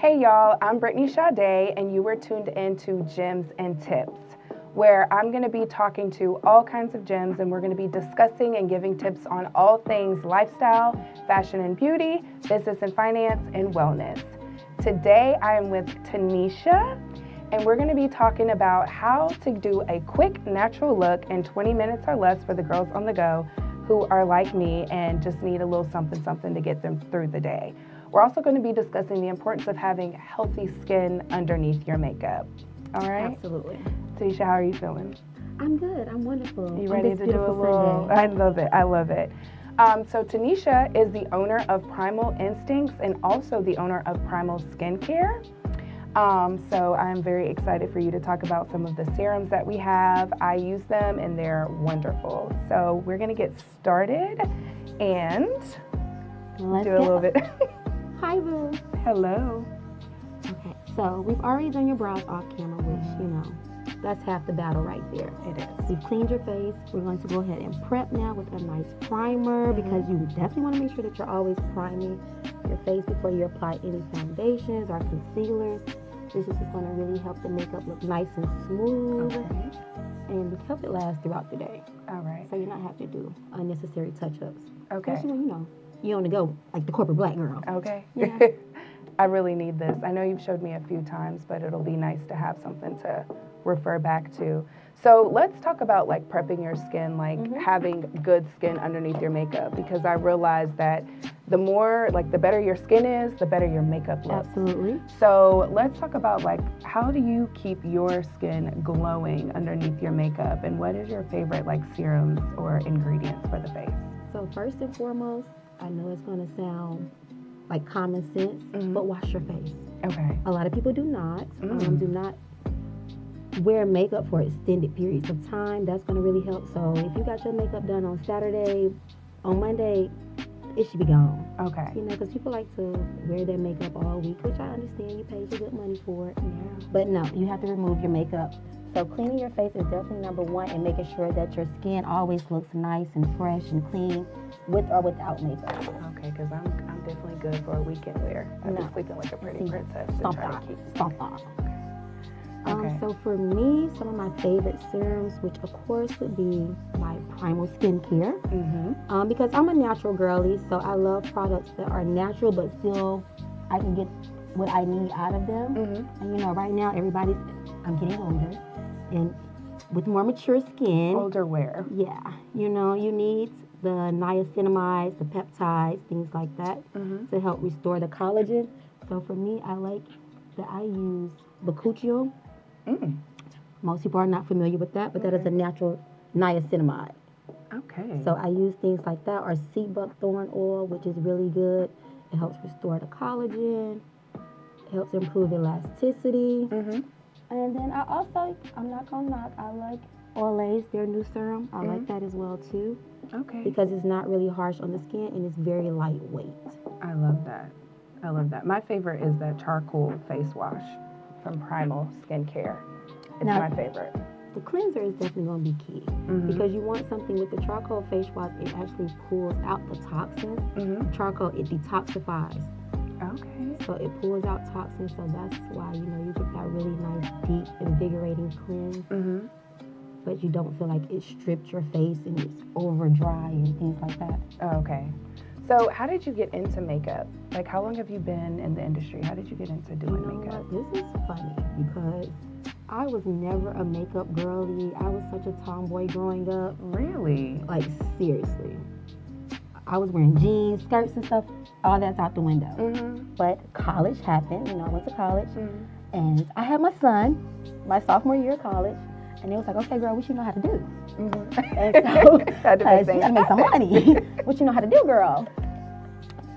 Hey y'all, I'm Brittany Sade, and you were tuned in to Gems and Tips, where I'm going to be talking to all kinds of gems, and we're going to be discussing and giving tips on all things lifestyle, fashion and beauty, business and finance, and wellness. Today I am with Tanisha, and we're going to be talking about how to do a quick natural look in 20 minutes or less for the girls on the go who are like me and just need a little something to get them through the day. We're also going to be discussing the importance of having healthy skin underneath your makeup. All right? Absolutely. Tanisha, how are you feeling? I'm good. I'm wonderful. You ready to do a little? Sunday. I love it. I love it. So Tanisha is the owner of Primal Instincts and also the owner of Primal Skincare. So I'm very excited for you to talk about some of the serums that we have. I use them and they're wonderful. So we're going to get started and Let's do a little bit. Hi, Boo. Hello. Okay, so we've already done your brows off camera, which, that's half the battle right there. It is. You've cleaned your face. We're going to go ahead and prep now with a nice primer because you definitely want to make sure that you're always priming your face before you apply any foundations or concealers. This is just going to really help the makeup look nice and smooth and help it last throughout the day. All right. So you're not having to do unnecessary touch-ups. Okay. Especially when, you on the go like the corporate black girl. Okay. Yeah. I really need this. I know you've showed me a few times, but it'll be nice to have something to refer back to. So let's talk about like prepping your skin, like having good skin underneath your makeup, because I realize that the more, like the better your skin is, the better your makeup looks. Absolutely. So let's talk about like, how do you keep your skin glowing underneath your makeup, and what is your favorite like serums or ingredients for the face? So first and foremost, I know it's going to sound like common sense, but wash your face. Okay. A lot of people do not wear makeup for extended periods of time. That's going to really help. So if you got your makeup done on Saturday, on Monday, it should be gone. Okay. Because people like to wear their makeup all week, which I understand. You paid your good money for it. Yeah. But no, you have to remove your makeup. So cleaning your face is definitely number one, and making sure that your skin always looks nice and fresh and clean with or without makeup. Okay, because I'm definitely good for a weekend wear. I'm just sleeping like a pretty princess to try to keep. Stomp off. Okay. So for me, some of my favorite serums, which of course would be my Primal Skincare, because I'm a natural girly, so I love products that are natural, but still I can get what I need out of them. And right now I'm getting older, and with more mature skin. Older wear. Yeah, you need the niacinamides, the peptides, things like that to help restore the collagen. So for me, I use Bakuchiol. Most people are not familiar with that, but that is a natural niacinamide. Okay. So I use things like that, or sea buckthorn oil, which is really good. It helps restore the collagen. It helps improve elasticity. And then I'm not gonna knock, I like Olay's, their new serum. I like that as well too. Okay. Because it's not really harsh on the skin and it's very lightweight. I love that. My favorite is that charcoal face wash from Primal Skincare. It's my favorite. The cleanser is definitely going to be key because you want something with the charcoal face wash. It actually pulls out the toxins. Charcoal, it detoxifies. Okay. So it pulls out toxins. So that's why you get that really nice, deep, invigorating cleanse. But you don't feel like it stripped your face and it's over dry and things like that. Okay. So how did you get into makeup? Like, how long have you been in the industry? How did you get into doing makeup? This is funny because I was never a makeup girly. I was such a tomboy growing up. Really? Like, seriously. I was wearing jeans, skirts and stuff. All that's out the window. But college happened. I went to college. And I had my son, my sophomore year of college. And they was like, okay, girl, what you know how to do? And so, you had to make some money. What you know how to do, girl?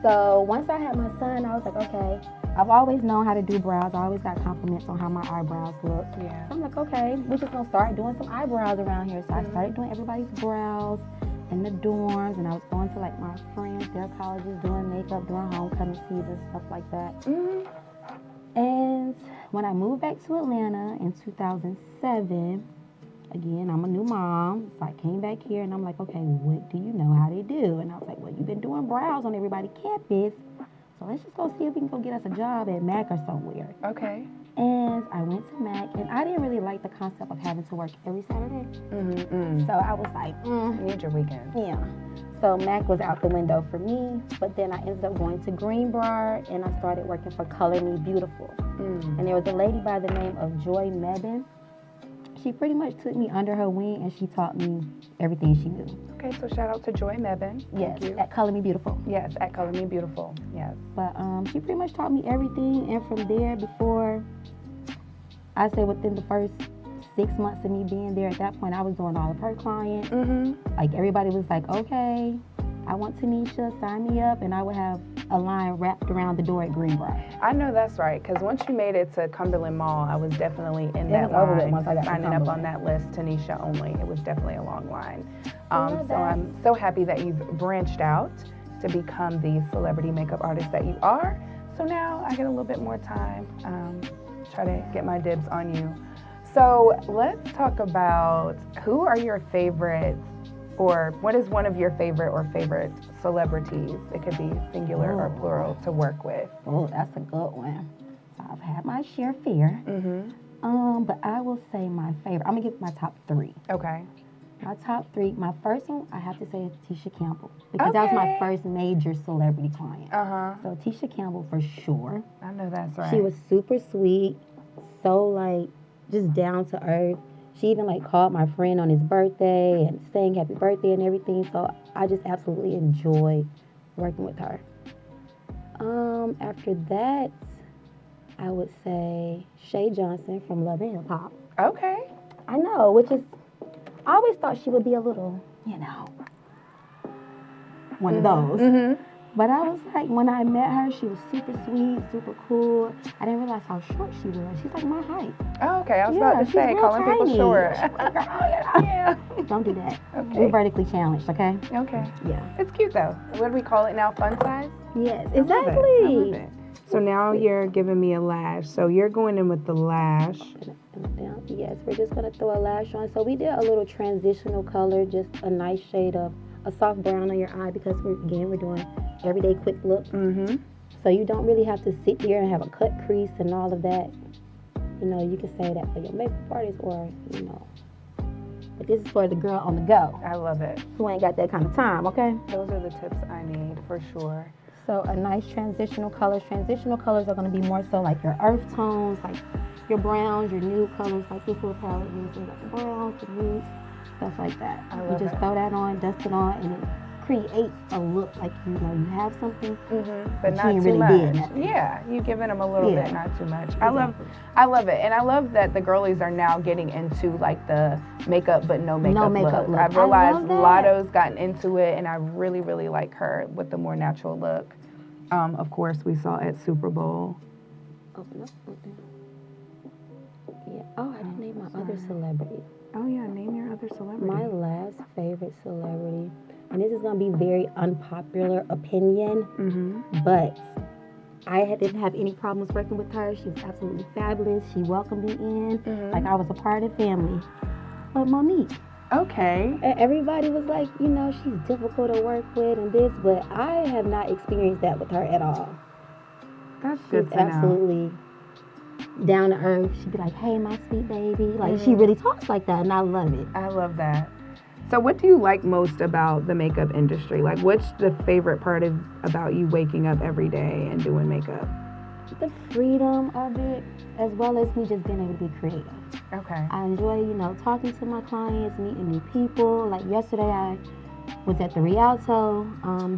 So once I had my son, I was like, okay, I've always known how to do brows. I always got compliments on how my eyebrows look. Yeah. So I'm like, okay, we're just going to start doing some eyebrows around here. So I started doing everybody's brows in the dorms, and I was going to like my friends, their colleges, doing makeup, doing homecoming season, stuff like that. And when I moved back to Atlanta in 2007, again, I'm a new mom, so I came back here and I'm like, okay, what do you know how to do? And I was like, well, you've been doing brows on everybody's campus, so let's just go see if we can go get us a job at Mac or somewhere. Okay. And I went to Mac, and I didn't really like the concept of having to work every Saturday. Mm-hmm. So I was like, You need your weekend. yeah. So Mac was out the window for me, but then I ended up going to Greenbrier, and I started working for Color Me Beautiful. And there was a lady by the name of Joy Mebin. She pretty much took me under her wing, and she taught me everything she knew. Okay, so shout out to Joy Mebin. Yes, Thank you. at Color Me Beautiful. Yes, at Color Me Beautiful. Yes. But she pretty much taught me everything, and from there, before, I say within the first 6 months of me being there, at that point, I was doing all of her clients. Mm-hmm. Like, everybody was like, okay, I want Tanisha, sign me up, and I would have a line wrapped around the door at Greenbrier. I know that's right, because once you made it to Cumberland Mall, I was definitely in that was over with line, once I got to signing up on Cumberland. that list, Tanisha only. It was definitely a long line. love So that. I'm so happy that you've branched out to become the celebrity makeup artist that you are. So now I get a little bit more time, try to get my dibs on you. So let's talk about who are your favorites, or what is one of your favorite celebrities? It could be singular or plural to work with. Oh, that's a good one. So I've had my share fear. Mm-hmm. But I will say my favorite. I'm gonna give my top three. Okay. My top three. My first one, I have to say, is Tisha Campbell, because that was my Okay. first major celebrity client. Uh-huh. So Tisha Campbell for sure. I know that's right. She was super sweet, so like just down to earth. She even like called my friend on his birthday and sang happy birthday and everything. So I just absolutely enjoyed working with her. After that, I would say Shay Johnson from Love and Hip Hop. Okay. I know, which is, I always thought she would be a little, one of those. Mm-hmm. But I was like, when I met her, she was super sweet, super cool. I didn't realize how short she was. She's like my height. Oh, okay. I was Yeah, about to she's say, real calling people tiny. short. Yeah. Don't do that. Okay. We're vertically challenged, okay? Okay. Yeah. It's cute though. What do we call it now? Fun size? Yes, I love exactly. it. I love it. So now you're giving me a lash. So you're going in with the lash. Yes, we're just gonna throw a lash on. So we did a little transitional color, just a nice shade of a soft brown on your eye, because we're doing everyday quick look. Mm-hmm. So you don't really have to sit there and have a cut crease and all of that. You can say that for your makeup artist, or but this is for the girl on the go I love it. who ain't got that kind of time, okay? Those are the tips I need for sure. So a nice transitional colors. Transitional colors are going to be more so like your earth tones, like your browns, your nude colors, like this little palette here. So you got the browns, the nudes, stuff like that. I You love just it. throw that on, dust it on, and it creates a look like you have something. Mm-hmm. But But not you ain't too really much. did nothing. Yeah, you giving them a little Yeah. bit, not too much. Exactly. I love it, and I love that the girlies are now getting into like the makeup but no makeup, makeup look. I've I realized love that. Lotto's gotten into it, and I really, really like her with the more natural look. Of course, we saw at Super Bowl. Open up. Yeah. Oh, I didn't name my other celebrity. Oh yeah, name your other celebrity. My last favorite celebrity, and this is going to be very unpopular opinion, Mm-hmm. but didn't have any problems working with her. She was absolutely fabulous. She welcomed me in Mhm. like I was a part of the family. But Monique, Okay. everybody was like, she's difficult to work with and this, but I have not experienced that with her at all. That's She's good to know. absolutely down to earth. She'd be like, hey, my sweet baby. Like, she Mhm. really talks like that, and I love it. I love that. So what do you like most about the makeup industry? Like, what's the favorite part about you waking up every day and doing makeup? The freedom of it, as well as me just being able to be creative. Okay. I enjoy, talking to my clients, meeting new people. Like yesterday, I was at the Rialto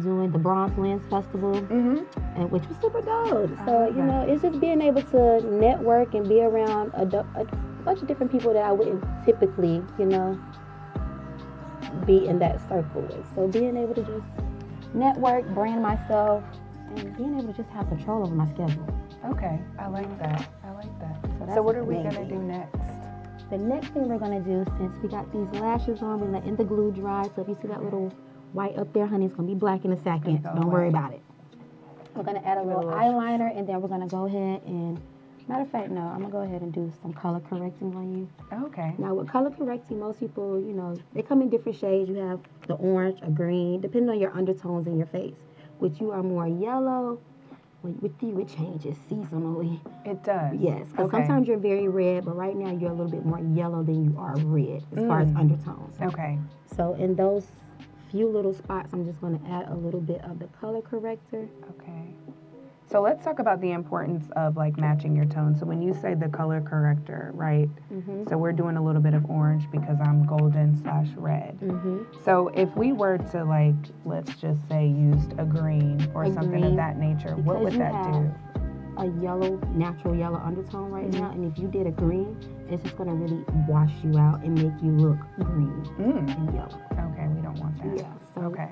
doing the Bronze Lens Festival, Mm-hmm. and which was super dope. I So, love that. it's just being able to network and be around a bunch of different people that I wouldn't typically, be in that circle with. So being able to just network, brand myself, and being able to just have control over my schedule. Okay. I like that. I like that. that's So what are we amazing. gonna do next? The next thing we're gonna do, since we got these lashes on, we're letting the glue dry. So if you see that little white up there, honey, it's gonna be black in a second. Go Don't worry away. about it. We're gonna add a Give it a little little eyeliner, and then we're gonna go ahead and, matter of fact, no, I'm gonna go ahead and do some color correcting on you. Okay. Now with color correcting, most people, they come in different shades. You have the orange, a green, depending on your undertones in your face, which you are more yellow. with you, it changes seasonally. It does. Yes, because Okay. sometimes you're very red, but right now you're a little bit more yellow than you are red as far as undertones. Okay. So in those few little spots, I'm just going to add a little bit of the color corrector. Okay. So let's talk about the importance of like matching your tone. So when you say the color corrector, right? Mm-hmm. So we're doing a little bit of orange because I'm golden/red. Mm-hmm. So if we were to like, let's just say used a green or something green, of that nature, what would that do? A yellow, natural yellow undertone right now, and if you did a green, it's just going to really wash you out and make you look green and yellow. Okay, we don't want that. Yeah. So Okay.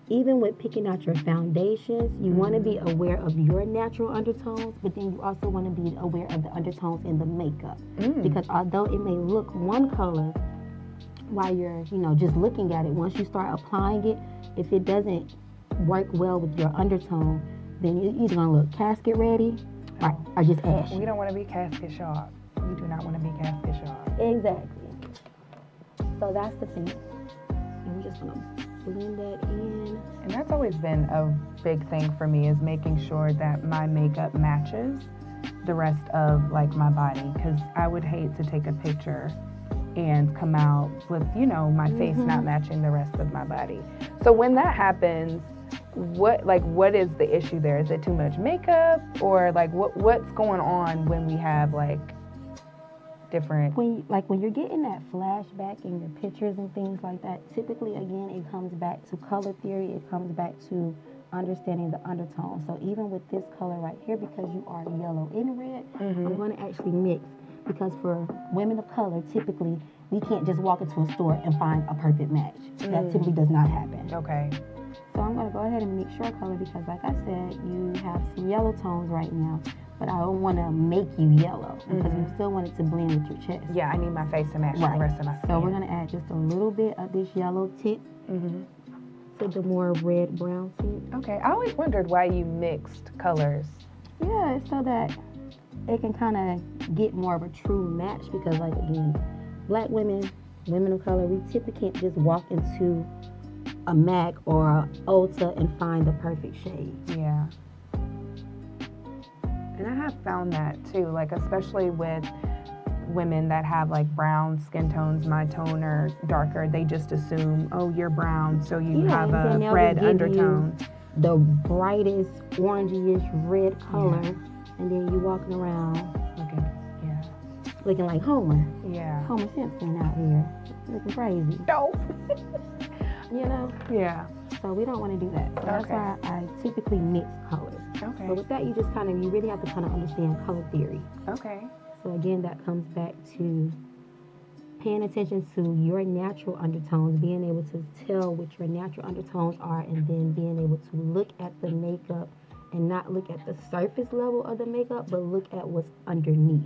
even with picking out your foundations, you want to be aware of your natural undertones, but then you also want to be aware of the undertones in the makeup. Because although it may look one color while you're, just looking at it, once you start applying it, if it doesn't work well with your undertone, then you're either going to look casket ready or just ashy. We don't want to be casket sharp. We do not want to be casket sharp. Exactly. So that's the thing. And we're just going to blend that in. And that's always been a big thing for me, is making sure that my makeup matches the rest of like my body, because I would hate to take a picture and come out with, my face not matching the rest of my body. So when that happens, what is the issue there? Is it too much makeup, or like what's going on when we have like different? When you're getting that flashback in your pictures and things like that, typically again it comes back to color theory. It comes back to understanding the undertone. So even with this color right here, because you are yellow and red, I'm going to actually mix, because for women of color, typically we can't just walk into a store and find a perfect match. That typically does not happen. Okay. So I'm going to go ahead and mix your color, because like I said, you have some yellow tones right now, but I don't want to make you yellow, because we still want it to blend with your chest. Yeah, I need my face to match the rest of my skin. So we're going to add just a little bit of this yellow tint to the more red-brown tint. Okay, I always wondered why you mixed colors. Yeah, so that it can kind of get more of a true match, because like again, black women of color, we typically can't just walk into a MAC or a Ulta and find the perfect shade. Yeah. And I have found that too, like especially with women that have like brown skin tones, my tone or darker, they just assume, oh, you're brown, so you have a red undertone. The brightest orangey-ish red color, and then you walking around looking like Homer. Yeah. Homer Simpson out here, looking crazy. Dope. Yeah. So we don't want to do that. So that's why I typically mix colors. Okay. But with that, you really have to kind of understand color theory. Okay. So again, that comes back to paying attention to your natural undertones, being able to tell what your natural undertones are, and then being able to look at the makeup and not look at the surface level of the makeup, but look at what's underneath.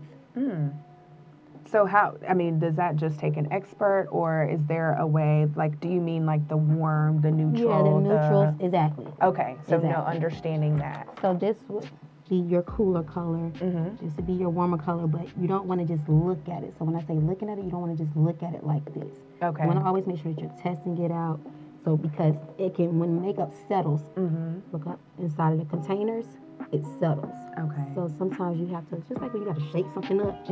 So does that just take an expert, or is there a way, like, do you mean like the warm, the neutral? Yeah, the neutrals, exactly. Okay, so no understanding that. So this would be your cooler color. This would be your warmer color, but you don't want to just look at it. So when I say looking at it, you don't want to just look at it like this. Okay. You want to always make sure that you're testing it out. So because when makeup settles, look up inside of the containers, it settles. Okay. So sometimes you have to, just like when you got to shake something up,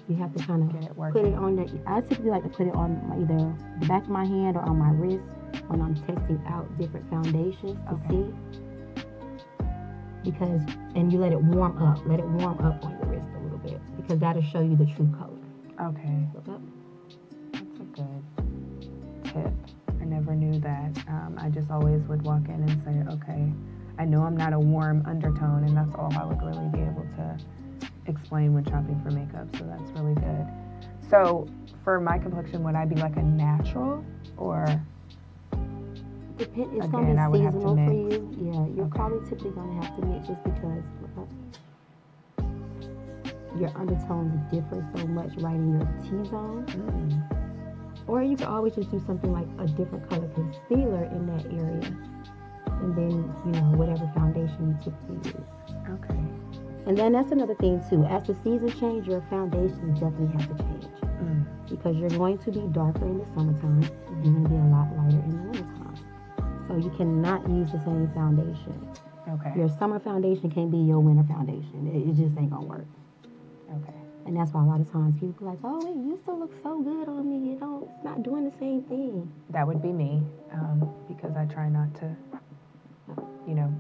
you have to kind of get it put it on your, I typically like to put it on either the back of my hand or on my wrist when I'm testing out different foundations to see. Because, and you let it warm up on your wrist a little bit, because that'll show you the true color. Okay. Look up. That's a good tip. I never knew that. I just always would walk in and say, okay, I know I'm not a warm undertone, and that's all I would really be able to explain when shopping for makeup, so that's really good. So for my complexion, would I be like a natural, or It's going to again, I be would have to seasonal for mix? you. Yeah, you're probably typically going to have to mix, just because your undertones differ so much right in your T-zone. Or you could always just do something like a different color concealer in that area, and then, whatever foundation you typically use. Okay. And then that's another thing too. As the seasons change, your foundations definitely have to change. Because you're going to be darker in the summertime, and you're going to be a lot lighter in the wintertime. So you cannot use the same foundation Okay. Your summer foundation can't be your winter foundation. It just ain't gonna work. Okay. And that's why a lot of times people be like, oh, it used to look so good on me. It's not doing the same thing. That would be me, because I try not to,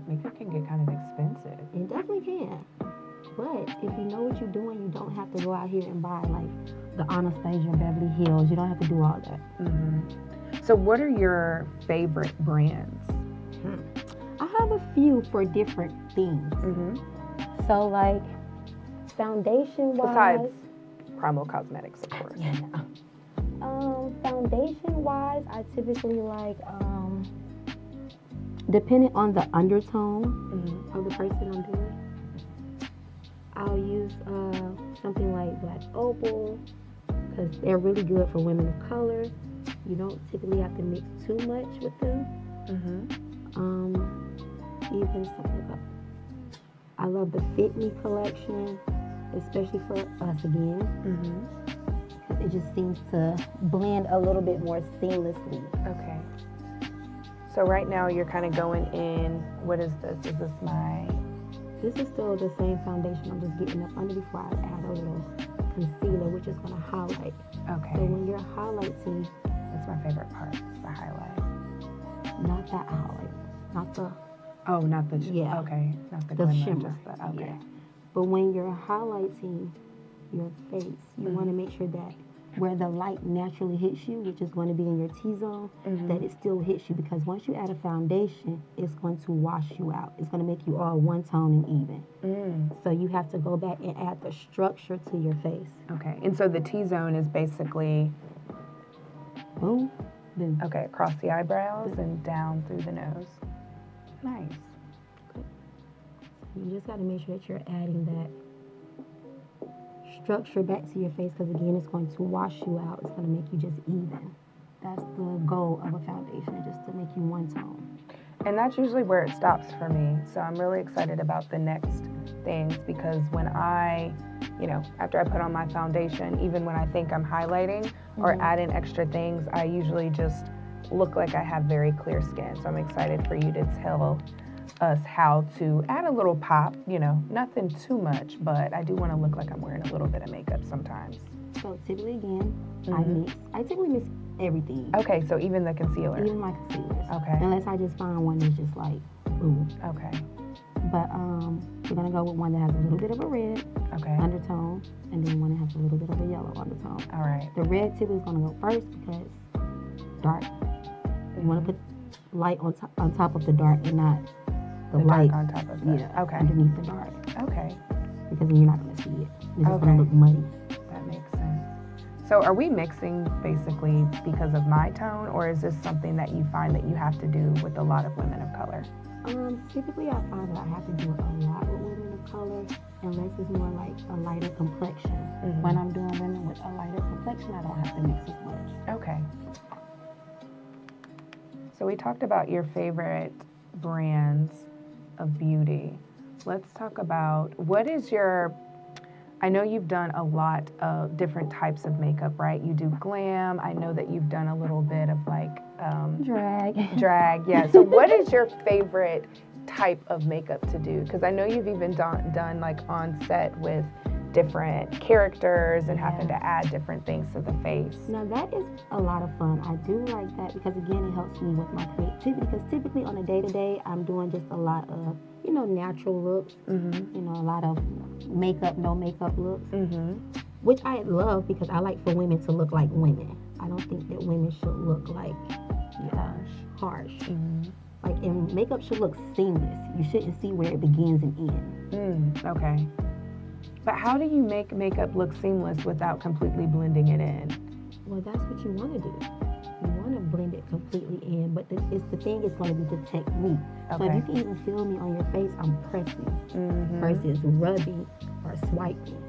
makeup can get kind of expensive. It definitely can. But if you know what you're doing, you don't have to go out here and buy like the Anastasia Beverly Hills. You don't have to do all that. So what are your favorite brands? I have a few for different things. So like foundation-wise. Besides Primal Cosmetics, of course. Yeah. Foundation-wise, I typically like, depending on the undertone of the person I'm doing, I'll use something like Black Opal, because they're really good for women of color. You don't typically have to mix too much with them. Even something like, I love the Fit Me collection, especially for us again. It just seems to blend a little bit more seamlessly. Okay. So right now you're kind of going in, what is this? Is this This is still the same foundation. I'm just getting up under before I add a little concealer, which is going to highlight. Okay. So when you're highlighting, that's my favorite part, the highlight. not that highlight, not the... Oh, not the... Yeah. Okay. Not the The glimmer, shimmer. just the... Okay. Yeah. But when you're highlighting your face, you want to make sure that where the light naturally hits you, which is going to be in your T-zone, that it still hits you, because once you add a foundation, it's going to wash you out. It's going to make you all one tone and even. So you have to go back and add the structure to your face. Okay. And so the T-zone is basically... Boom. Boom. Okay, across the eyebrows and down through the nose. Nice. You just got to make sure that you're adding that structure back to your face, because again, it's going to wash you out. It's going to make you just even. That's the goal of a foundation, just to make you one tone. And that's usually where it stops for me. So I'm really excited about the next things, because when after I put on my foundation, even when I think I'm highlighting or adding extra things, I usually just look like I have very clear skin. So I'm excited for you to tell us how to add a little pop, nothing too much, but I do want to look like I'm wearing a little bit of makeup sometimes. So typically, again, I typically mix everything. Okay, so even the concealer. Even my concealers. Okay. Unless I just find one that's just like, boom. Okay. But we're going to go with one that has a little bit of a red undertone, and then one that has a little bit of a yellow undertone. All right. The red typically is going to go first because dark. You want to put light on top of the dark and not the light dark on top of it. Yeah, okay. underneath the dark. Okay. Because then you're not going to see it. It's just going to look muddy. That makes sense. So are we mixing basically because of my tone, or is this something that you find that you have to do with a lot of women of color? Typically I find that I have to do it a lot with women of color, unless it's more like a lighter complexion. When I'm doing women with a lighter complexion, I don't have to mix as much. Okay. So we talked about your favorite brands of beauty. Let's talk about, I know you've done a lot of different types of makeup, right? You do glam. I know that you've done a little bit of like... Drag, yeah. So what is your favorite type of makeup to do? Because I know you've even done like on set with different characters and having to add different things to the face. Now that is a lot of fun. I do like that because again, it helps me with my creativity, because typically on a day-to-day, I'm doing just a lot of, natural looks, a lot of makeup, no makeup looks, which I love because I like for women to look like women. I don't think that women should look like harsh. Like, and makeup should look seamless. You shouldn't see where it begins and ends. Okay. But how do you make makeup look seamless without completely blending it in? Well, that's what you want to do. You want to blend it completely in, but the thing is going to be the technique. Okay. So if you can even feel me on your face, I'm pressing versus rubbing or swiping,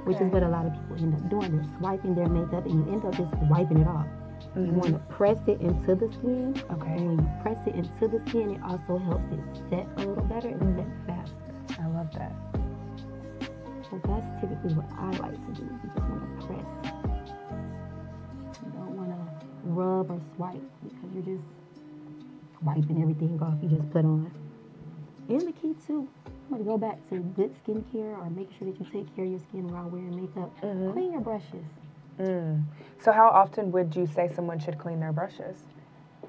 which is what a lot of people end up doing. They're swiping their makeup and you end up just wiping it off. You want to press it into the skin. Okay. And when you press it into the skin, it also helps it set a little better and set faster. I love that. So that's typically what I like to do. You just want to press. You don't want to rub or swipe because you're just wiping everything off you just put on. And the key too, I'm gonna go back to good skincare or making sure that you take care of your skin while wearing makeup. Clean your brushes. So how often would you say someone should clean their brushes?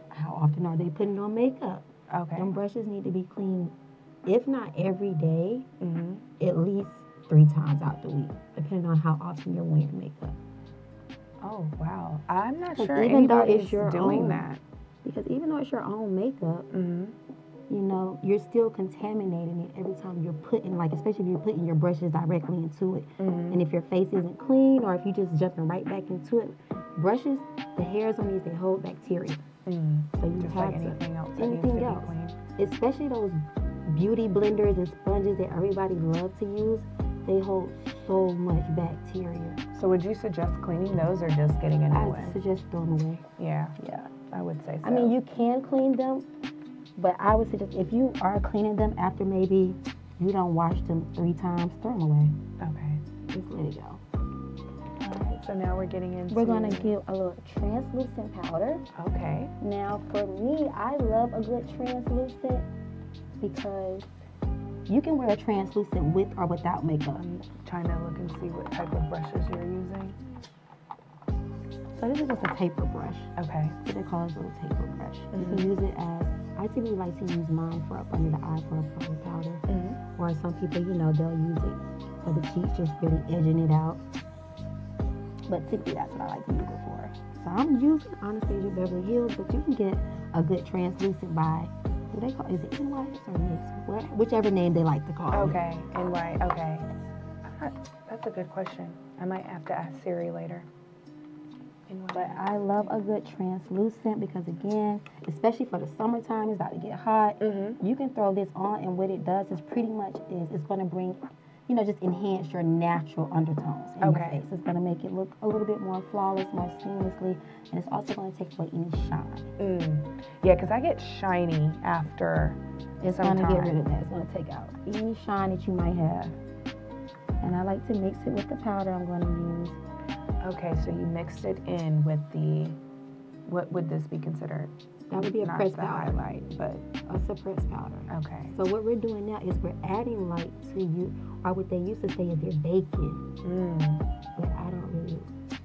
How often are they putting on makeup? Okay. Them brushes need to be cleaned, if not every day, at least 3 times out the week, depending on how often you're wearing makeup. Oh, wow. I'm not sure even though anybody's it's your doing own, that. Because even though it's your own makeup, you know, you're still contaminating it every time you're putting, like, especially if you're putting your brushes directly into it. And if your face isn't clean or if you're just jumping right back into it, brushes, the hairs on these, they hold bacteria. So you Just have like anything else that anything needs to else, be clean. especially those beauty blenders and sponges that everybody loves to use, they hold so much bacteria. So would you suggest cleaning those or just getting a new I one? suggest throwing them away. Yeah, I would say so. I mean, you can clean them, but I would suggest if you are cleaning them after maybe you don't wash them 3 times, throw them away. Okay. Just let it go. All right, so now we're getting into... We're going to give a little translucent powder. Okay. Now, for me, I love a good translucent because you can wear a translucent with or without makeup. I'm trying to look and see what type of brushes you're using. So this is just a taper brush. Okay. What they call a little taper brush. You can use it as, I typically like to use mine for up under the eye for a powder powder. Or some people, you know, they'll use it for the cheeks, just really edging it out. But typically that's what I like to use it for. So I'm using Anastasia Beverly Hills, but you can get a good translucent by, what they call, is it NYX or NYX? Whichever name they like to call it. Okay, NY, okay. That's a good question. I might have to ask Siri later. But I love a good translucent because, again, especially for the summertime, it's about to get hot. You can throw this on, and what it does is pretty much it's going to bring, you know, just enhance your natural undertones in your face. It's going to make it look a little bit more flawless, more seamlessly, and it's also going to take away any shine. Yeah, because I get shiny after It's going to get rid of that. It's going to take out any shine that you might have. And I like to mix it with the powder I'm going to use. Okay, so you mixed it in with the, what would this be considered? That would be a pressed powder. Highlight, but it's a pressed powder. Okay. So what we're doing now is we're adding light to you, or what they used to say is they're baking. But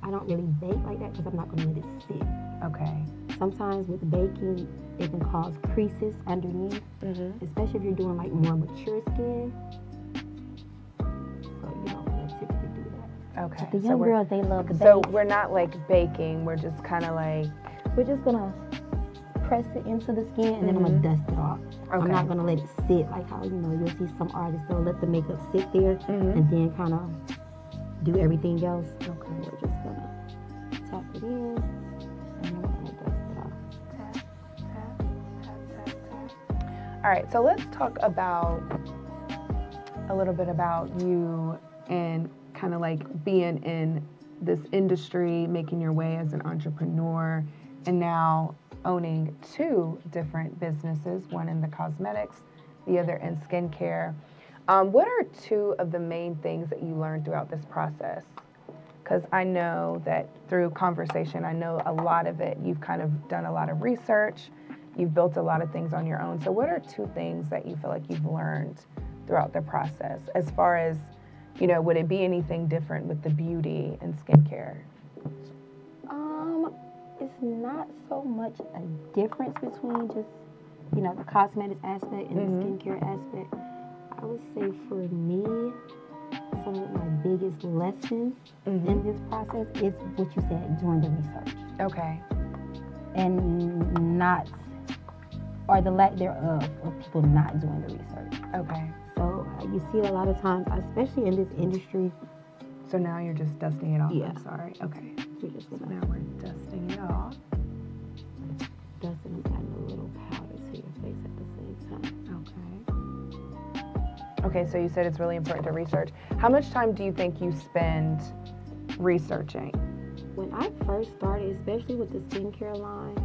I don't really bake like that because I'm not going to let it sit. Okay. Sometimes with baking, it can cause creases underneath, especially if you're doing like more mature skin. So you don't want to typically do that. Okay. But the young girls, they love to bake. So we're not like baking. We're just kind of like... We're just going to press it into the skin and then I'm going to dust it off. Okay. I'm not going to let it sit like how, you know, you'll see some artists, they'll let the makeup sit there and then kind of do everything else. Okay. We're just going to tap it in and then we're going to dust it off. Tap, tap, tap, tap, tap. All right, so let's talk about a little bit about you and kind of like being in this industry, making your way as an entrepreneur, and now owning 2 different businesses, one in the cosmetics, the other in skincare. What are 2 of the main things that you learned throughout this process? Because I know that through conversation, I know a lot of it, you've kind of done a lot of research, you've built a lot of things on your own. So what are 2 things that you feel like you've learned throughout the process? As far as, you know, would it be anything different with the beauty and skincare? It's not so much a difference between just, you know, the cosmetics aspect and the skincare aspect. I would say for me, some of my biggest lessons in this process is what you said, doing the research. Okay. And not, or the lack thereof of people not doing the research. Okay. So you see a lot of times, especially in this industry. So now you're just dusting it off? Yeah. I'm sorry. Okay. So now we're dusting it off. Dusting and adding a little powder to your face at the same time. Okay, so you said it's really important to research. How much time do you think you spend researching? When I first started, especially with the skincare line,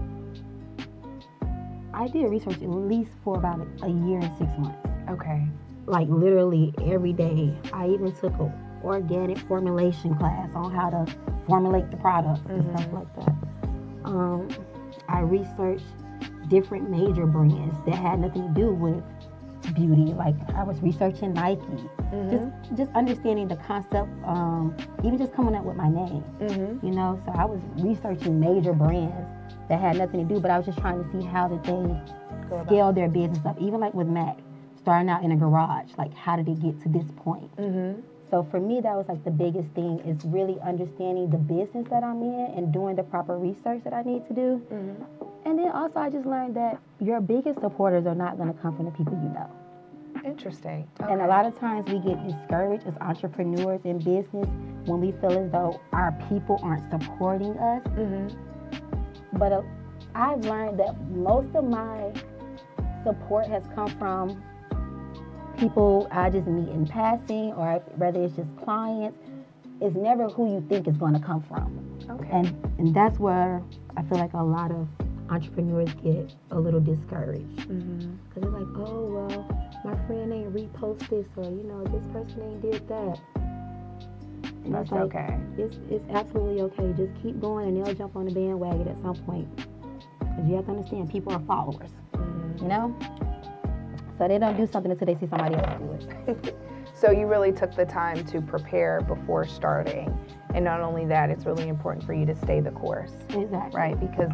I did research at least for about a year and 6 months. Okay. Like literally every day. I even took an organic formulation class on how to formulate the products and stuff like that. I researched different major brands that had nothing to do with beauty. Like I was researching Nike, just understanding the concept. Even just coming up with my name, you know. So I was researching major brands that had nothing to do, but I was just trying to see how did they scale their business up. Even like with Mac, starting out in a garage, like how did it get to this point? So for me, that was like the biggest thing is really understanding the business that I'm in and doing the proper research that I need to do. And then also I just learned that your biggest supporters are not going to come from the people you know. Interesting. Okay. And a lot of times we get discouraged as entrepreneurs in business when we feel as though our people aren't supporting us. But I've learned that most of my support has come from people I just meet in passing, or whether it's just clients. It's never who you think is going to come from. Okay. And that's where I feel like a lot of entrepreneurs get a little discouraged. Because they're like, oh, well, my friend ain't repost this, or, you know, this person ain't did that. And that's like, okay. It's absolutely okay. Just keep going and they'll jump on the bandwagon at some point. Because you have to understand, people are followers, you know? So they don't do something until they see somebody else do it. So you really took the time to prepare before starting. And not only that, it's really important for you to stay the course. Exactly. Right? Because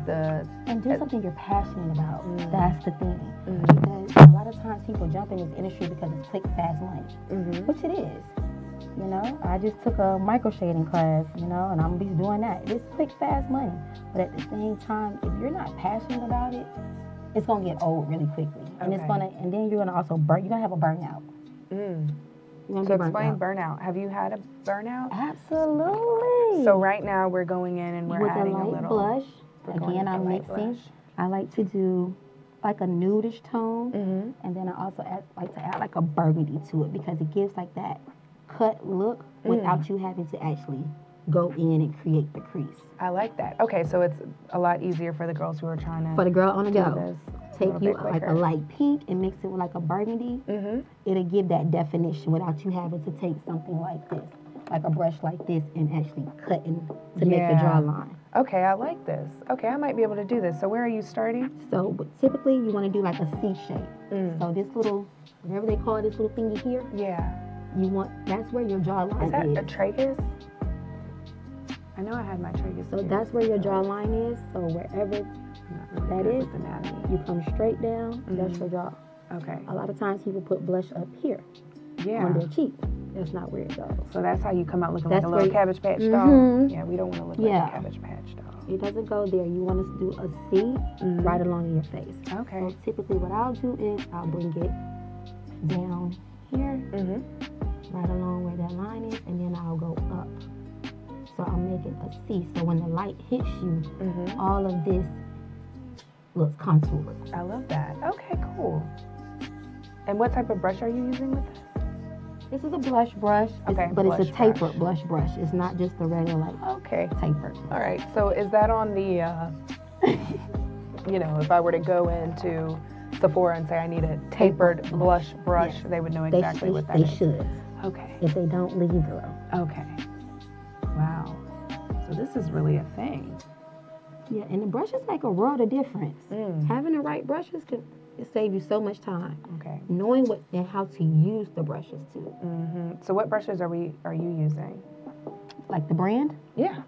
and do something you're passionate about. That's the thing. Because a lot of times people jump in this industry because it's quick, fast money. Which it is. You know, I just took a micro shading class, you know, and I'm just doing that. It's quick, fast money. But at the same time, if you're not passionate about it, it's gonna get old really quickly. And it's gonna, and then you're gonna also you're gonna have a burnout. So explain burnout. Have you had a burnout? Absolutely. So right now we're going in and we're adding a little blush. Again, I'm mixing. I like to do like a nudish tone, and then I also like to add like a burgundy to it because it gives like that cut look without you having to actually go in and create the crease. I like that. Okay, so it's a lot easier for the girls who are trying to for the girl on the go. This take you like a light pink and mix it with like a burgundy. It'll give that definition without you having to take something like this, like a brush like this, and actually cutting to make the jawline. Okay, I like this. Okay, I might be able to do this. So where are you starting? So typically you want to do like a C shape. So this little, whatever they call it, this little thingy here. You want, that's where your jawline is. Is that a tragus? I know I had my tragus. So that's where your jawline is. So wherever that is, you come straight down, that's your jaw. Okay. A lot of times people put blush up here on their cheek. That's not where it goes. So that's how you come out looking like a little Cabbage Patch doll. Yeah, we don't want to look like a Cabbage Patch doll. It doesn't go there. You want to do a C right along your face. Okay. So typically what I'll do is I'll bring it down here, right along where that line is, and then I'll go up. So I'm making a C. So when the light hits you, all of this looks contoured. I love that. Okay, cool. And what type of brush are you using with this? This is a blush brush, but it's a tapered blush brush. It's not just a regular tapered. All right. So is that on the, you know, if I were to go into Sephora and say I need a tapered blush brush, they would know exactly what that is. They should. Okay. If they don't, leave it alone. Okay. Wow. So this is really a thing. Yeah, and the brushes make a world of difference. Having the right brushes can save you so much time. Okay. Knowing what and how to use the brushes too. So what brushes are you using? Like the brand? Yeah.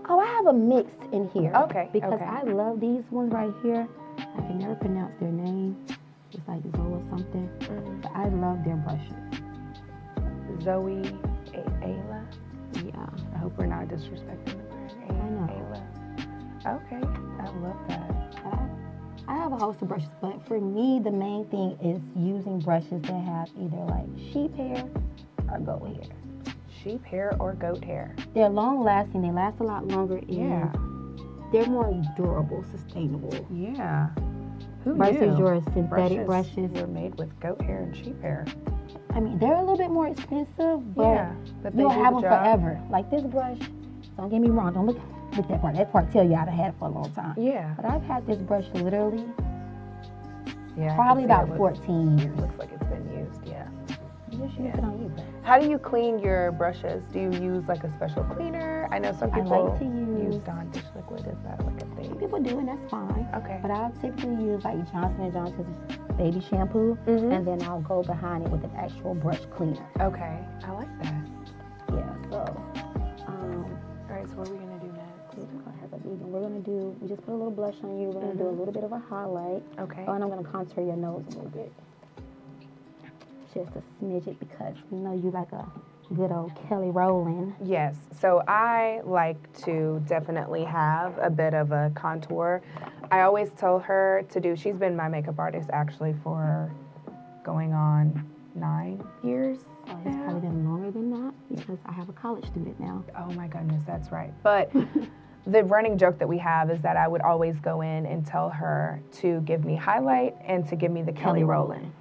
Oh, I have a mix in here. Okay. Because I love these ones right here. I can never pronounce their name. It's like Zoe or something. But I love their brushes. Zoe Ayla? Yeah. I hope we're not disrespecting the brand. I know. Ayla. Okay. I love that. I have a host of brushes, but for me, the main thing is using brushes that have either like sheep hair or goat hair. Sheep hair or goat hair? They're long lasting. They last a lot longer. And they're more durable, sustainable. Yeah. Who versus knew your synthetic brushes were made with goat hair and sheep hair? I mean, they're a little bit more expensive, but you'll have them forever. Like this brush, don't get me wrong, don't look at that part. That part tell you I've had it for a long time. Yeah. But I've had this brush literally probably about 14 years. Looks like it's been used, You just use it on you. How do you clean your brushes? Do you use like a special cleaner? I know some people like to use Dawn dish liquid. Is that like a thing? Some people do, and that's fine. Okay. But I typically use like Johnson & Johnson's baby shampoo, and then I'll go behind it with an actual brush cleaner. Okay, I like that. Yeah, so. All right, so what are we gonna do next? We're gonna do. We just put a little blush on you. We're gonna do a little bit of a highlight. Okay. Oh, and I'm gonna contour your nose a little bit. Just a smidget because you know you like a good old Kelly Rowland. Yes. So I like to definitely have a bit of a contour. I always tell her to do. She's been my makeup artist actually for going on 9 years. Oh, it's probably been longer than that because I have a college student now. Oh my goodness, that's right. But the running joke that we have is that I would always go in and tell her to give me highlight and to give me the Kelly Rowland.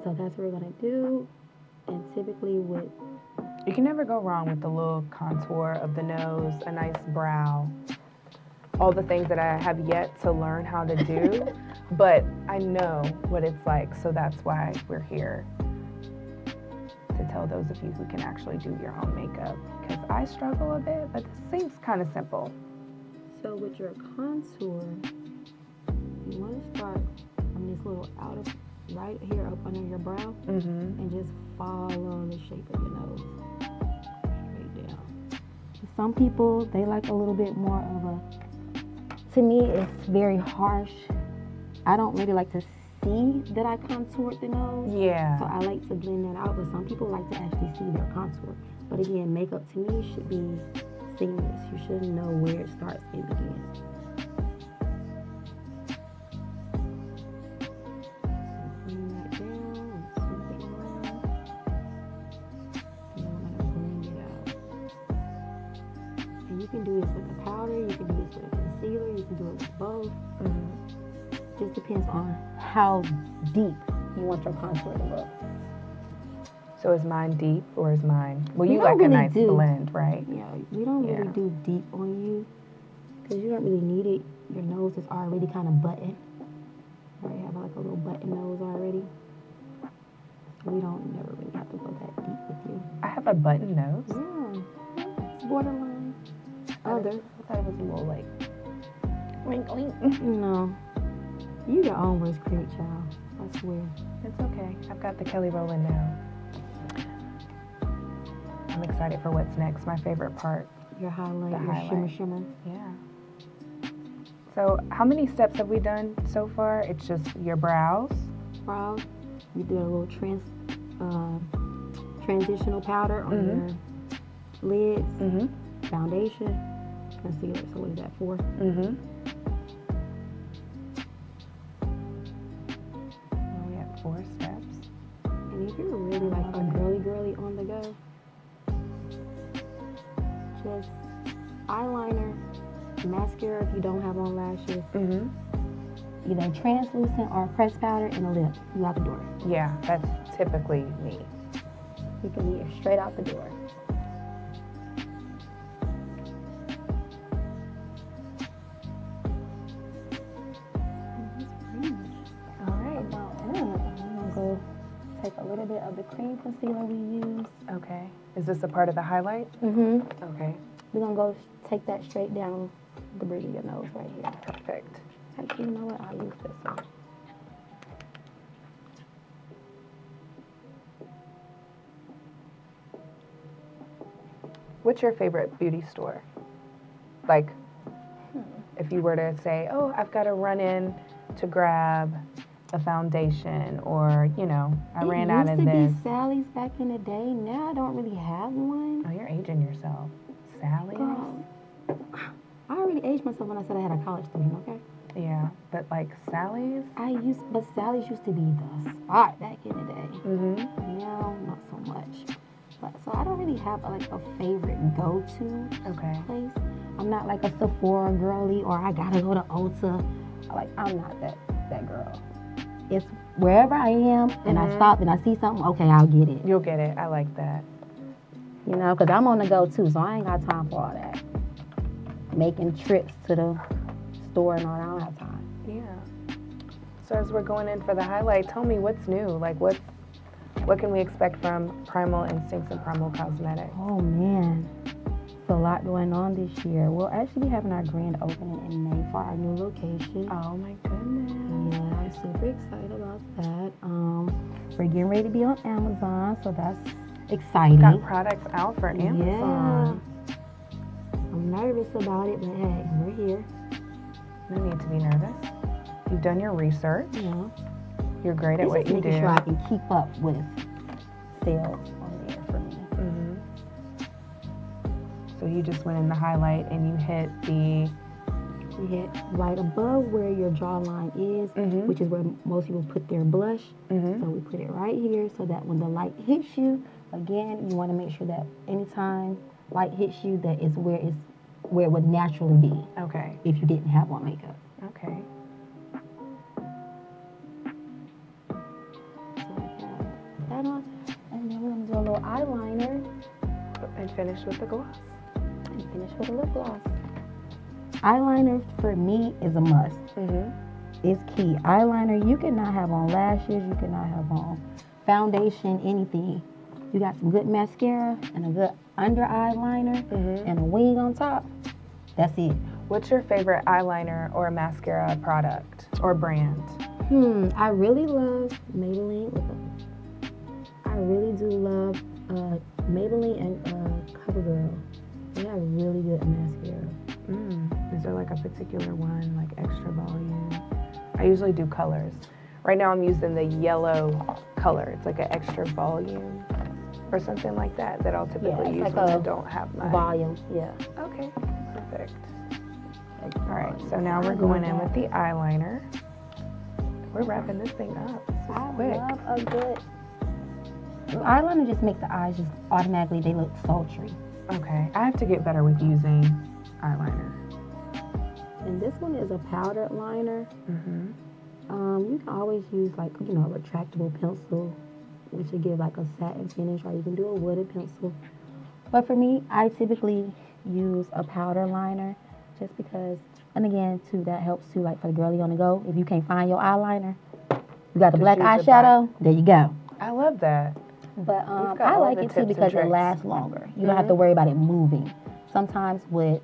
So that's what we're gonna do. And typically with... You can never go wrong with the little contour of the nose, a nice brow. All the things that I have yet to learn how to do, but I know what it's like, so that's why we're here. To tell those of you who can actually do your own makeup, because I struggle a bit, but this seems kind of simple. So with your contour, you want to start on this little outer, right here up under your brow, and just follow the shape of your nose, straight down. Some people, they like a little bit more of a, to me, it's very harsh. I don't really like to see that I contoured the nose. Yeah. So I like to blend that out, but some people like to actually see their contour. But again, makeup to me should be seamless. You should know where it starts and begins. Bring that down and sweep it around. And then I'm gonna blend it out. And you can do this with a powder, you can do this with a concealer, you can do it with both. Just depends on how deep you want your contour to look. So is mine deep or is mine? Well, you We like don't a really nice do. blend, right? Yeah, we don't really do deep on you because you don't really need it. Your nose is already kind of button. You already have like a little button nose already. So we don't never really have to go that deep with you. I have a button nose. Yeah, it's borderline. Other. I thought it was a little like wrinkly. No. You your own worst critic, child. I swear. It's okay. I've got the Kelly Rowland now. I'm excited for what's next. My favorite part. Your highlight, The your highlight. shimmer. Yeah. So how many steps have we done so far? It's just your brows. Brows. We do a little transitional powder on your lids. Foundation. Concealer. So what is that for? We have 4 steps. And if you're really like a girly on the go, just eyeliner, mascara if you don't have on lashes, either translucent or pressed powder, and a lip. You out the door. Yeah, that's typically me. You can be straight out the door. All right. I'm gonna go take a little bit of the cream concealer we use. Okay. Is this a part of the highlight? Okay. We're gonna go take that straight down the bridge of your nose right here. Perfect. Actually, you know what? I'll use this one. What's your favorite beauty store? Like, if you were to say, oh, I've got to run in to grab a foundation, or, you know, I ran out of It this. used to be Sally's back in the day. Now I don't really have one. Oh, you're aging yourself. Sally's? Girl, I already aged myself when I said I had a college student, okay? Yeah, but like Sally's? But Sally's used to be the spot back in the day. Now, not so much. But so I don't really have like a favorite go-to place. I'm not like a Sephora girly, or I gotta go to Ulta. Like, I'm not that girl. It's wherever I am, and I stop and I see something, okay, I'll get it. You'll get it. I like that. You know, because I'm on the go too, so I ain't got time for all that. Making trips to the store and all that, I don't have time. Yeah. So as we're going in for the highlight, tell me what's new. Like, what can we expect from Primal Instincts and Primal Cosmetics? Oh man. a lot going on this year. We'll actually be having our grand opening in May for our new location. Oh my goodness. Yeah, I'm super excited about that. We're getting ready to be on Amazon, so that's exciting. Got products out for Amazon. Yeah. I'm nervous about it, but hey, we're here. No need to be nervous. You've done your research. Yeah. You're great at what you do. Making sure I can keep up with sales on there for me. So you just went in the highlight and you hit the... We hit right above where your jawline is, which is where most people put their blush. So we put it right here so that when the light hits you, again, you want to make sure that anytime light hits you, that is where it would naturally be. Okay. If you didn't have on makeup. Okay. So that on, and then we're gonna do a little eyeliner And finish with the gloss. and finish with a lip gloss. Eyeliner for me is a must. It's key. Eyeliner, you cannot have on lashes, you cannot have on foundation, anything. You got some good mascara and a good under eyeliner and a wing on top. That's it. What's your favorite eyeliner or mascara product or brand? I really love Maybelline. I really do love Maybelline and CoverGirl. They have really good mascara. Is there like a particular one, like extra volume? I usually do colors. Right now I'm using the yellow color. It's like an extra volume or something like that I'll typically use like when I a don't have my... volume, yeah. Okay, perfect. All right, so now we're going in with the eyeliner. We're wrapping this thing up. This is quick. I love a good... Eyeliner just makes the eyes just automatically, they look sultry. Okay, I have to get better with using eyeliner. And this one is a powdered liner. You can always use like, a retractable pencil, which will give like a satin finish, or you can do a wooded pencil. But for me, I typically use a powder liner just because, and again, too, that helps too, like for the girly on the go. If you can't find your eyeliner, you got the black eyeshadow, there you go. I love that. But I like it too because it lasts longer. You don't have to worry about it moving. Sometimes with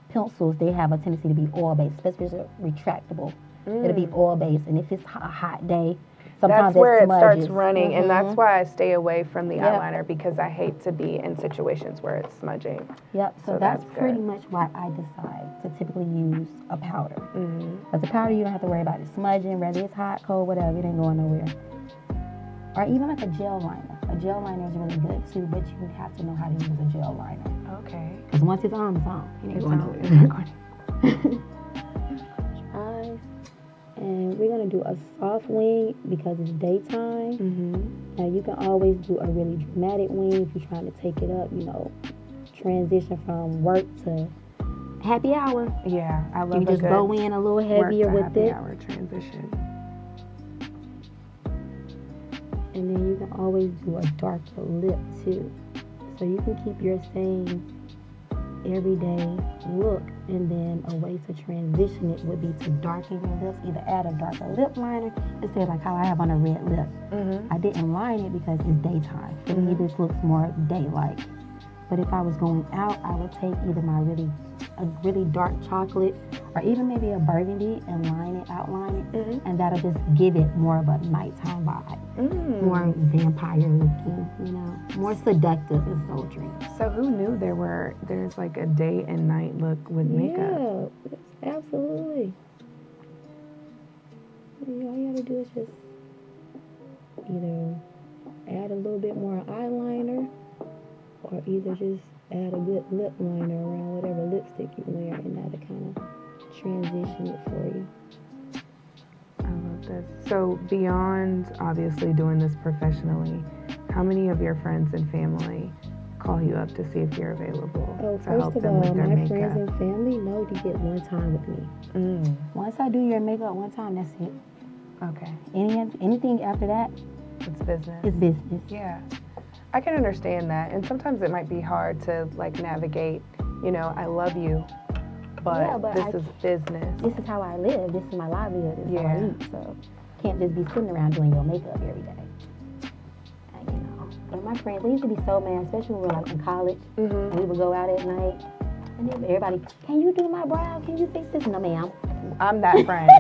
pencils, they have a tendency to be oil-based, especially if it's retractable. It'll be oil-based, and if it's a hot day, sometimes that's where it smudges. starts running, and that's why I stay away from the eyeliner, because I hate to be in situations where it's smudging. Yep, so that's pretty much why I decide to typically use a powder. Because the powder, you don't have to worry about it smudging, whether it's hot, cold, whatever, it ain't going nowhere. Or even like a gel liner. A gel liner is really good too, but you have to know how to use a gel liner. Okay. Because once it's on, it's on. It ain't going nowhere. Eyes. And we're going to do a soft wing because it's daytime. Now, you can always do a really dramatic wing if you're trying to take it up, transition from work to happy hour. Yeah, I love you just go in a little heavier with happy it. Hour transition. And then you can always do a darker lip too. So you can keep your same everyday look, and then a way to transition it would be to darken your lips, either add a darker lip liner instead, like how I have on a red lip. I didn't line it because it's daytime. For me, this looks more daylight. But if I was going out, I would take either a really dark chocolate or even maybe a burgundy and outline it, and that'll just give it more of a nighttime vibe. More vampire looking, more seductive and sultry. So who knew there's like a day and night look with makeup? Yeah, absolutely. All you gotta do is just either add a little bit more eyeliner, or either just add a good lip liner around whatever lipstick you wear, and that'll kind of transition it for you. I love this. So beyond obviously doing this professionally, how many of your friends and family call you up to see if you're available to help them with their makeup? My friends and family know to get one time with me. Once I do your makeup one time, that's it. Okay. Anything after that, it's business. It's business. Yeah. I can understand that. And sometimes it might be hard to navigate, I love you, but this is business. This is how I live. This is my livelihood. This is how I eat. So can't just be sitting around doing your makeup every day. And, But my friends, they used to be so mad, especially when we were like in college. And we would go out at night. And then everybody, can you do my brow? Can you fix this? No, ma'am. I'm that friend.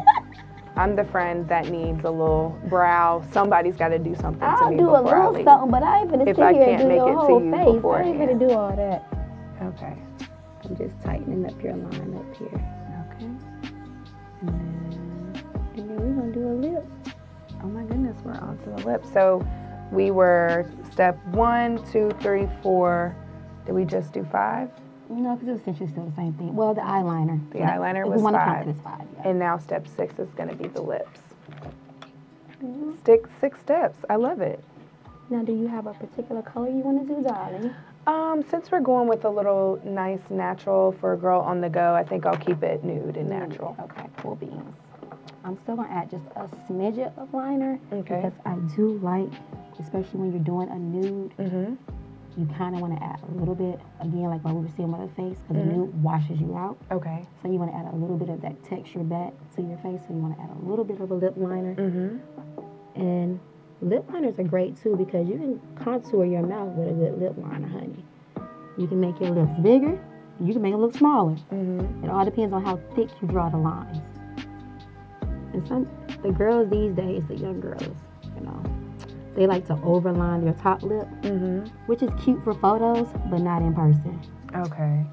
I'm the friend that needs a little brow. Somebody's got to do something to me before I leave. I'll do a little something, but I ain't finna sit here and do your whole face. I ain't finna do all that. Okay. I'm just tightening up your line up here. Okay. And then we're gonna do a lip. Oh my goodness, we're on to the lip. So we were step 1, 2, 3, 4. Did we just do 5? No, because it was essentially still the same thing. Well, the eyeliner. The eyeliner was 5. It's 5, yeah. And now step 6 is going to be the lips. 6 steps. I love it. Now, do you have a particular color you want to do, darling? Since we're going with a little nice natural for a girl on the go, I think I'll keep it nude and natural. Okay, cool beans. I'm still going to add just a smidget of liner. Okay. Because I do like, especially when you're doing a nude, you kind of want to add a little bit, again, like what we were seeing with her face, because the nude washes you out. Okay. So you want to add a little bit of that texture back to your face. So you want to add a little bit of a lip liner. And lip liners are great, too, because you can contour your mouth with a good lip liner, honey. You can make your lips bigger. You can make them look smaller. It all depends on how thick you draw the lines. And the girls these days, the young girls, you know, they like to overline their top lip, which is cute for photos, but not in person. Okay.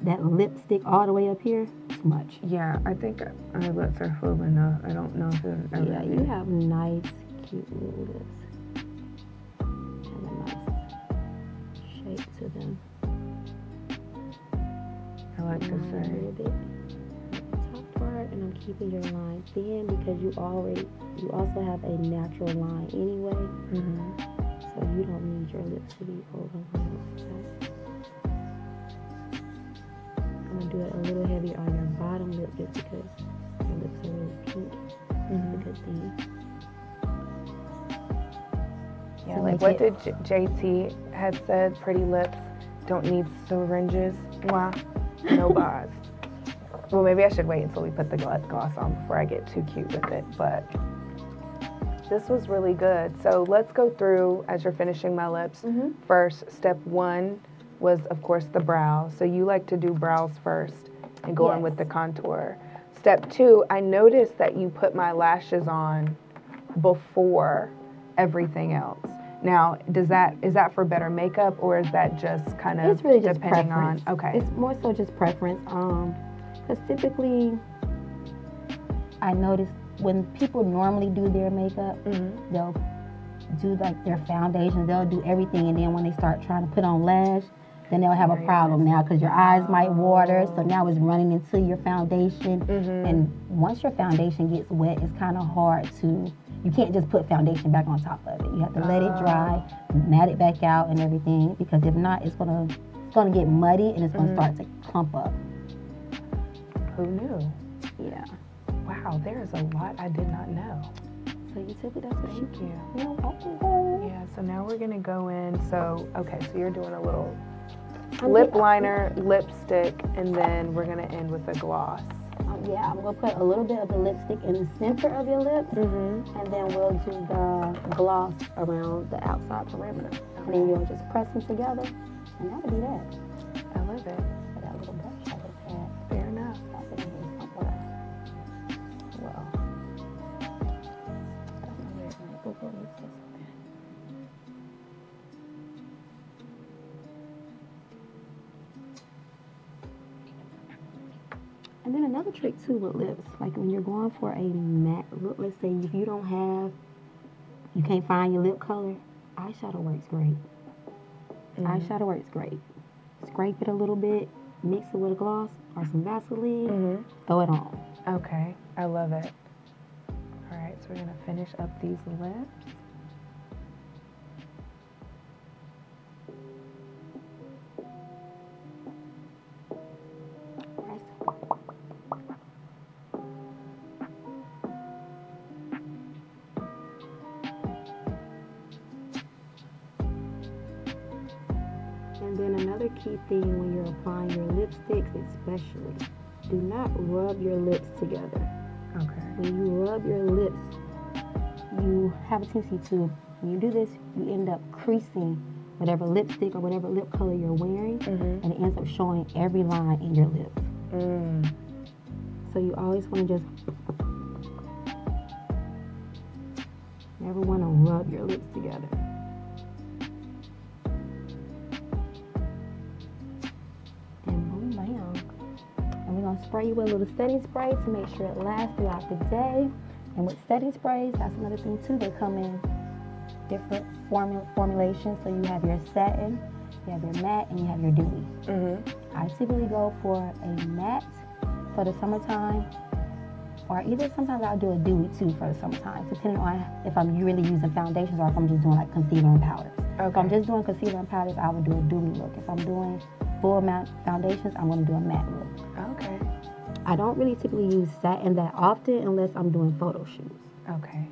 That lipstick all the way up here, too much. Yeah, I think my lips are full enough. I don't know if it's ever. Yeah, you have nice, cute little lips. And a nice shape to them. I like to say. A little bit. Top part, and I'm keeping your line thin because you also have a natural line anyway. So you don't need your lips to be overlined. Okay? I'm gonna do it a little heavier on your bottom lip just because your lips are really pink. It's a good thing. Yeah, like what did JT had said? Pretty lips don't need syringes. Wow, no bars. Well, maybe I should wait until we put the gloss on before I get too cute with it, but this was really good. So let's go through as you're finishing my lips. First, step 1 was, of course, the brow. So you like to do brows first and go in with the contour. Step 2, I noticed that you put my lashes on before everything else. Now, is that for better makeup, or is that just kind of it's really just depending preference. on? Okay. It's more so just preference. Because typically, I notice when people normally do their makeup, they'll do like their foundation, they'll do everything, and then when they start trying to put on lash, then they'll have a problem now because your eyes might water, so now it's running into your foundation. And once your foundation gets wet, it's kind of hard to, you can't just put foundation back on top of it. You have to let it dry, mat it back out and everything, because if not, it's gonna get muddy and it's gonna start to clump up. Who knew? Yeah. Wow, there's a lot I did not know. So you took it, that's what Thank you. You're welcome. Yeah, so now we're gonna go in. So, okay, so you're doing a little lip liner, lipstick, and then we're gonna end with a gloss. Yeah, I'm gonna put a little bit of the lipstick in the center of your lips, and then we'll do the gloss around the outside perimeter. And then you'll just press them together, and that'll be that. I love it. For that little brush I just had. Fair enough. Pop it in here somewhere. Well, I don't know where my Google needs this. And then another trick too with lips, like when you're going for a matte look, let's say if you can't find your lip color, eyeshadow works great. Eyeshadow works great. Scrape it a little bit, mix it with a gloss or some Vaseline, throw it on. Okay, I love it. All right, so we're gonna finish up these lips. And then another key thing when you're applying your lipsticks especially, do not rub your lips together. Okay. When you rub your lips, you have a tendency to when you do this, you end up creasing whatever lipstick or whatever lip color you're wearing, and it ends up showing every line in your lips. So you always want to just never want to rub your lips together. And boom, bam. And we're going to spray you with a little setting spray to make sure it lasts throughout the day. And with setting sprays, that's another thing too. They come in different formulations. So you have your satin, you have your matte, and you have your dewy. I typically go for a matte for the summertime, or either sometimes I'll do a dewy too for the summertime, depending on if I'm really using foundations or if I'm just doing like concealer and powders. If I'm just doing concealer and powders, I would do a dewy look. If I'm doing full amount foundations, I'm going to do a matte look. Okay. I don't really typically use satin that often unless I'm doing photo shoots. Okay.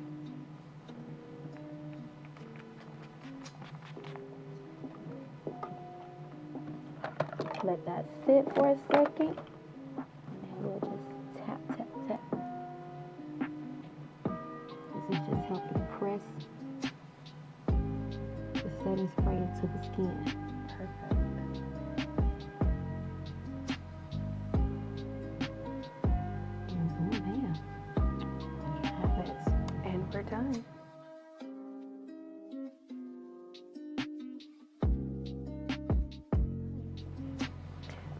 Let that sit for a second. And we'll just tap, tap, tap. This is just helping press the setting spray into the skin. Perfect. And boom, bam. You have it. And we're done.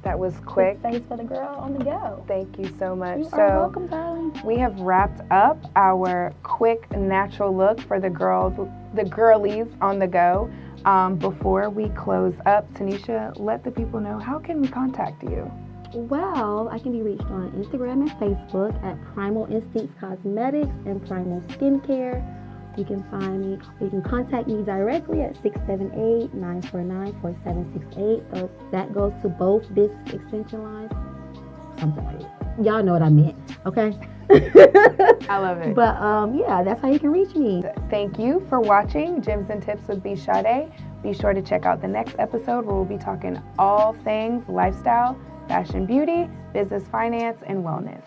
That was quick. Face for the girl on the go. Thank you so much. You are welcome, darling. We have wrapped up our quick natural look for the girls, the girlies on the go. Before we close up, Tanisha, let the people know, how can we contact you? Well, I can be reached on Instagram and Facebook at Primal Instincts Cosmetics and Primal Skincare. You can find me, you can contact me directly at 678-949-4768. That goes to both business extension lines. Something like that. Y'all know what I meant, okay? I love it. But yeah, that's how you can reach me. Thank you for watching Gems and Tips with Sade. Be sure to check out the next episode where we'll be talking all things lifestyle, fashion, beauty, business, finance, and wellness.